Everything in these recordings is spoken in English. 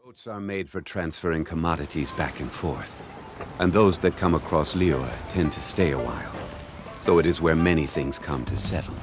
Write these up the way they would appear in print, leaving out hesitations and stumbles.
Boats are made for transferring commodities back and forth. And those that come across Liyue tend to stay a while. So it is where many things come to settle.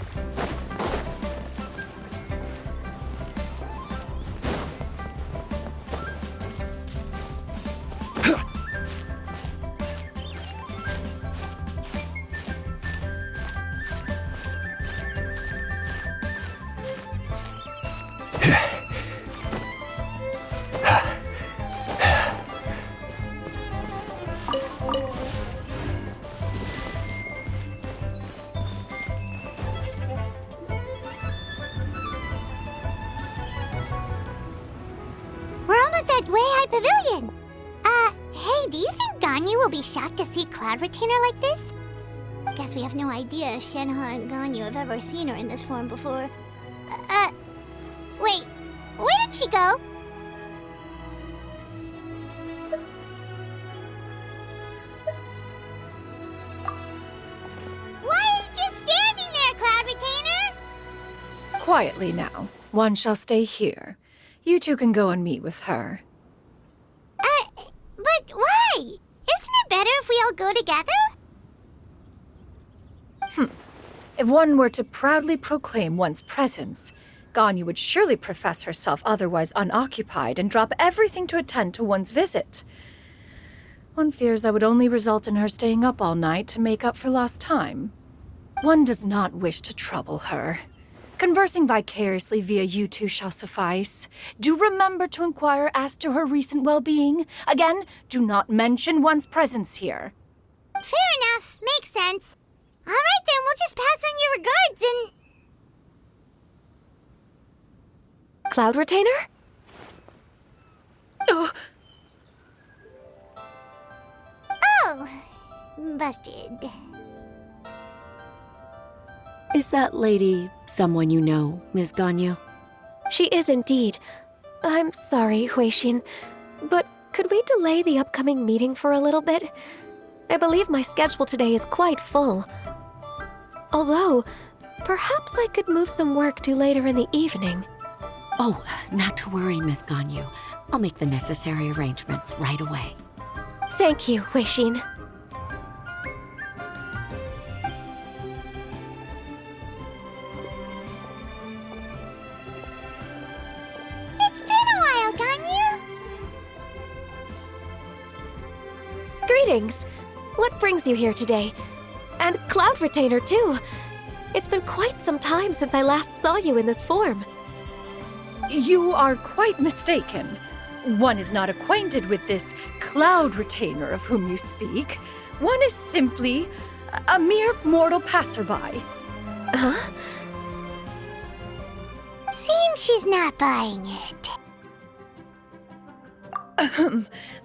Way-High Pavilion! Hey, do you think Ganyu will be shocked to see Cloud Retainer like this? Guess we have no idea if Shenhe and Ganyu have ever seen her in this form before. Wait, where did she go? Why are you just standing there, Cloud Retainer? Quietly now. One shall stay here. You two can go and meet with her. But why? Isn't it better if we all go together? If one were to proudly proclaim one's presence, Ganyu would surely profess herself otherwise unoccupied and drop everything to attend to one's visit. One fears that would only result in her staying up all night to make up for lost time. One does not wish to trouble her. Conversing vicariously via you two shall suffice. Do remember to inquire as to her recent well-being. Again, do not mention one's presence here. Fair enough. Makes sense. All right then, we'll just pass on your regards and... Cloud Retainer? Oh, busted. Is that lady someone you know, Ms. Ganyu? She is indeed. I'm sorry, Huixin, but could we delay the upcoming meeting for a little bit? I believe my schedule today is quite full. Although, perhaps I could move some work to later in the evening. Oh, not to worry, Miss Ganyu. I'll make the necessary arrangements right away. Thank you, Huixin. It's been a while, Ganyu. Greetings. What brings you here today? And Cloud Retainer, too. It's been quite some time since I last saw you in this form. You are quite mistaken. One is not acquainted with this Cloud Retainer of whom you speak. One is simply a mere mortal passerby. Huh? Seems she's not buying it.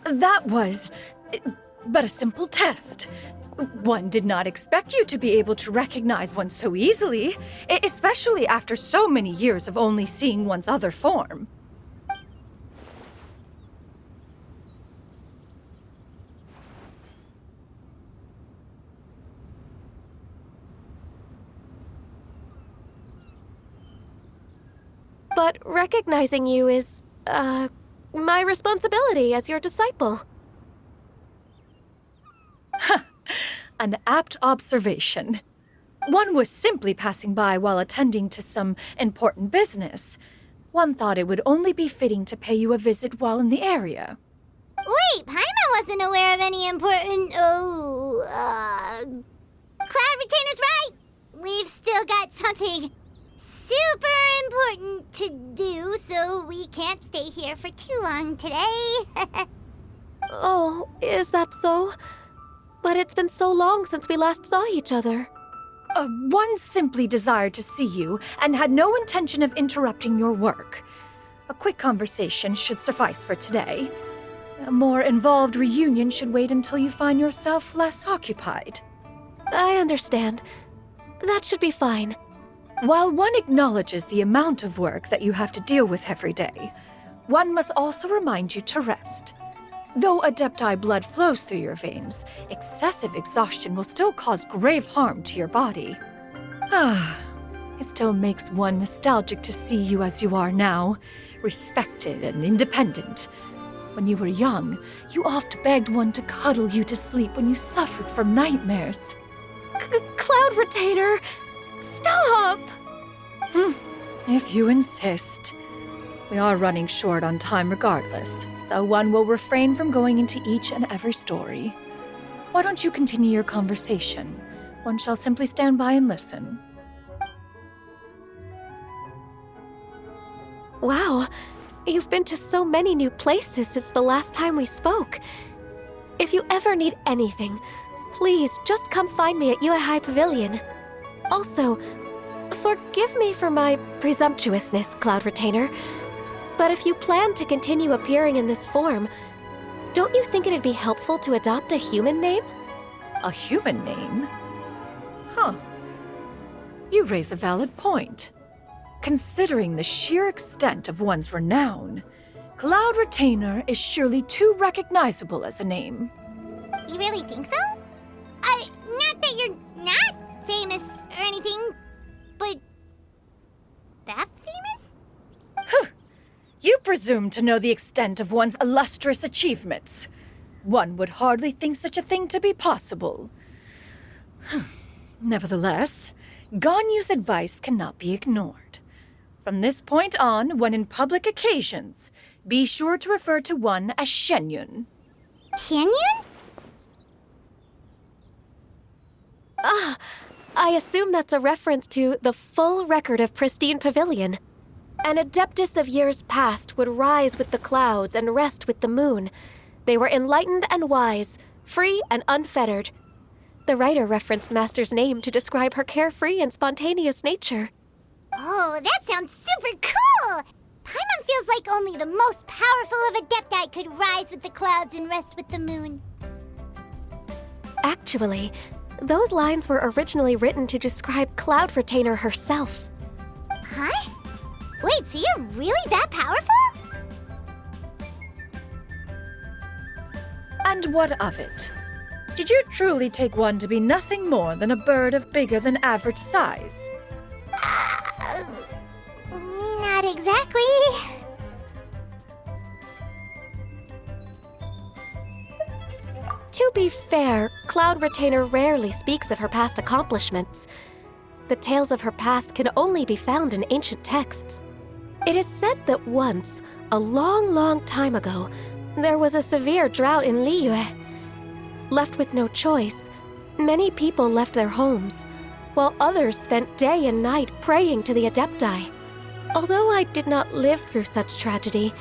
That was but a simple test. One did not expect you to be able to recognize one so easily, especially after so many years of only seeing one's other form. But recognizing you is, my responsibility as your disciple. An apt observation. One was simply passing by while attending to some important business. One thought it would only be fitting to pay you a visit while in the area. Wait, Paimon wasn't aware of any important... Cloud Retainer's right! We've still got something super important to do, so we can't stay here for too long today. Oh, is that so? But it's been so long since we last saw each other. One simply desired to see you and had no intention of interrupting your work. A quick conversation should suffice for today. A more involved reunion should wait until you find yourself less occupied. I understand. That should be fine. While one acknowledges the amount of work that you have to deal with every day, one must also remind you to rest. Though Adepti blood flows through your veins, excessive exhaustion will still cause grave harm to your body. It still makes one nostalgic to see you as you are now, respected and independent. When you were young, you oft begged one to cuddle you to sleep when you suffered from nightmares. Cloud Retainer! Stop! If you insist. We are running short on time regardless, so one will refrain from going into each and every story. Why don't you continue your conversation? One shall simply stand by and listen. Wow, you've been to so many new places since the last time we spoke. If you ever need anything, please just come find me at Yue High Pavilion. Also, forgive me for my presumptuousness, Cloud Retainer, but if you plan to continue appearing in this form, don't you think it'd be helpful to adopt a human name? A human name? Huh. You raise a valid point. Considering the sheer extent of one's renown, Cloud Retainer is surely too recognizable as a name. You really think so? Not that you're not famous or anything, but that famous? You presume to know the extent of one's illustrious achievements. One would hardly think such a thing to be possible. Nevertheless, Ganyu's advice cannot be ignored. From this point on, when in public occasions, be sure to refer to one as Shenyun. Tianyun? I assume that's a reference to the full record of Pristine Pavilion. An adeptus of years past would rise with the clouds and rest with the moon. They were enlightened and wise, free and unfettered. The writer referenced Master's name to describe her carefree and spontaneous nature. Oh, that sounds super cool! Paimon feels like only the most powerful of Adepti could rise with the clouds and rest with the moon. Actually, those lines were originally written to describe Cloud Retainer herself. Huh? Wait, so you're really that powerful? And what of it? Did you truly take one to be nothing more than a bird of bigger than average size? Not exactly. To be fair, Cloud Retainer rarely speaks of her past accomplishments. The tales of her past can only be found in ancient texts. It is said that once, a long, long time ago, there was a severe drought in Liyue. Left with no choice, many people left their homes, while others spent day and night praying to the Adepti. Although I did not live through such tragedy,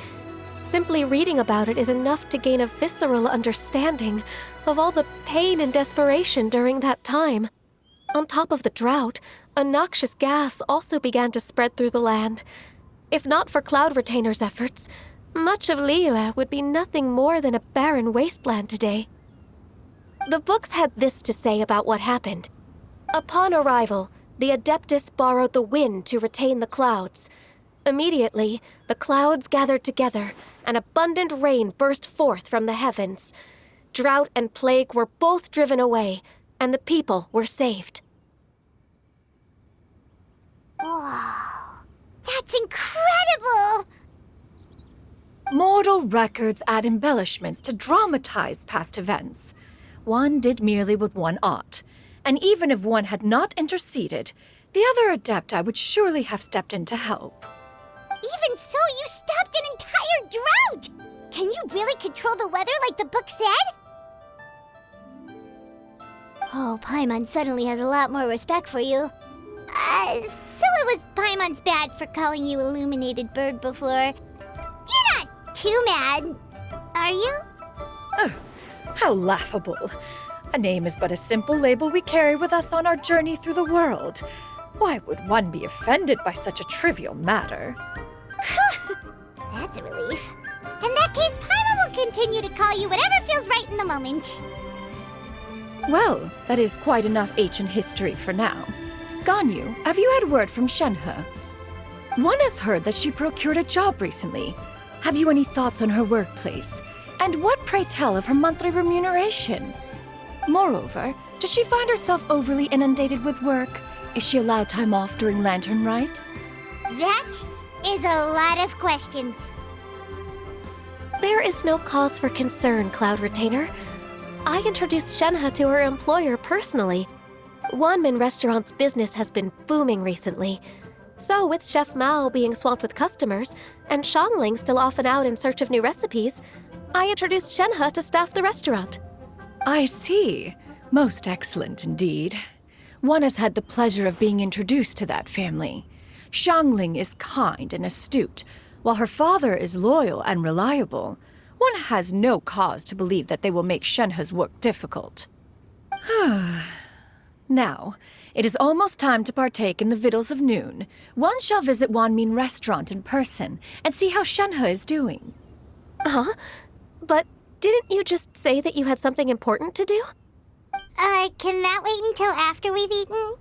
simply reading about it is enough to gain a visceral understanding of all the pain and desperation during that time. On top of the drought, a noxious gas also began to spread through the land. If not for Cloud Retainer's efforts, much of Liyue would be nothing more than a barren wasteland today. The books had this to say about what happened. Upon arrival, the Adeptus borrowed the wind to retain the clouds. Immediately, the clouds gathered together, and abundant rain burst forth from the heavens. Drought and plague were both driven away, and the people were saved. Wow, that's incredible! Mortal records add embellishments to dramatize past events. One did merely what one ought, and even if one had not interceded, the other Adepti would surely have stepped in to help. Even so, you stopped an entire drought! Can you really control the weather like the book said? Oh, Paimon suddenly has a lot more respect for you. So it was Paimon's bad for calling you Illuminated Bird before. You're not too mad, are you? How laughable. A name is but a simple label we carry with us on our journey through the world. Why would one be offended by such a trivial matter? That's a relief. In that case, Paimon will continue to call you whatever feels right in the moment. Well, that is quite enough ancient history for now. Ganyu, have you had word from Shenhe? One has heard that she procured a job recently. Have you any thoughts on her workplace? And what, pray tell, of her monthly remuneration? Moreover, does she find herself overly inundated with work? Is she allowed time off during Lantern Rite? That is a lot of questions. There is no cause for concern, Cloud Retainer. I introduced Shenhe to her employer personally. Wanmin Restaurant's business has been booming recently. So, with Chef Mao being swamped with customers, and Shangling still off and out in search of new recipes, I introduced Shenhe to staff the restaurant. I see. Most excellent indeed. One has had the pleasure of being introduced to that family. Shangling is kind and astute, while her father is loyal and reliable. One has no cause to believe that they will make Shenhe's work difficult. Now, it is almost time to partake in the victuals of noon. One shall visit Wanmin Restaurant in person and see how Shenhe is doing. Huh? But didn't you just say that you had something important to do? Can that wait until after we've eaten?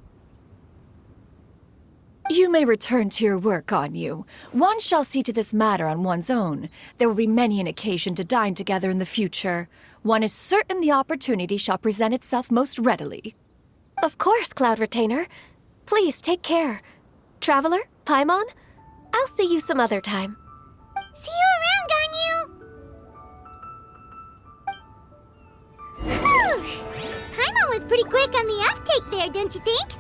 You may return to your work, Ganyu. One shall see to this matter on one's own. There will be many an occasion to dine together in the future. One is certain the opportunity shall present itself most readily. Of course, Cloud Retainer. Please take care. Traveler, Paimon, I'll see you some other time. See you around, Ganyu! Paimon was pretty quick on the uptake there, don't you think?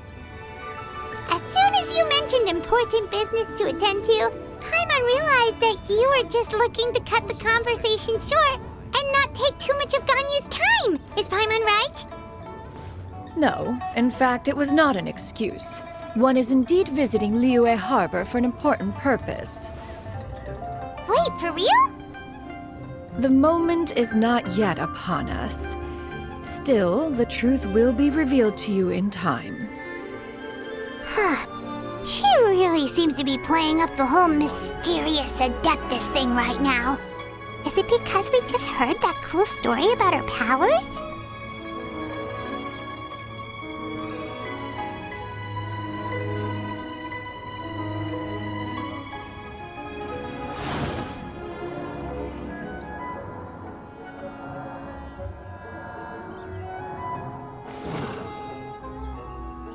As soon as you mentioned important business to attend to, Paimon realized that you were just looking to cut the conversation short and not take too much of Ganyu's time. Is Paimon right? No, in fact, it was not an excuse. One is indeed visiting Liyue Harbor for an important purpose. Wait, for real? The moment is not yet upon us. Still, the truth will be revealed to you in time. She really seems to be playing up the whole mysterious Adeptus thing right now. Is it because we just heard that cool story about her powers?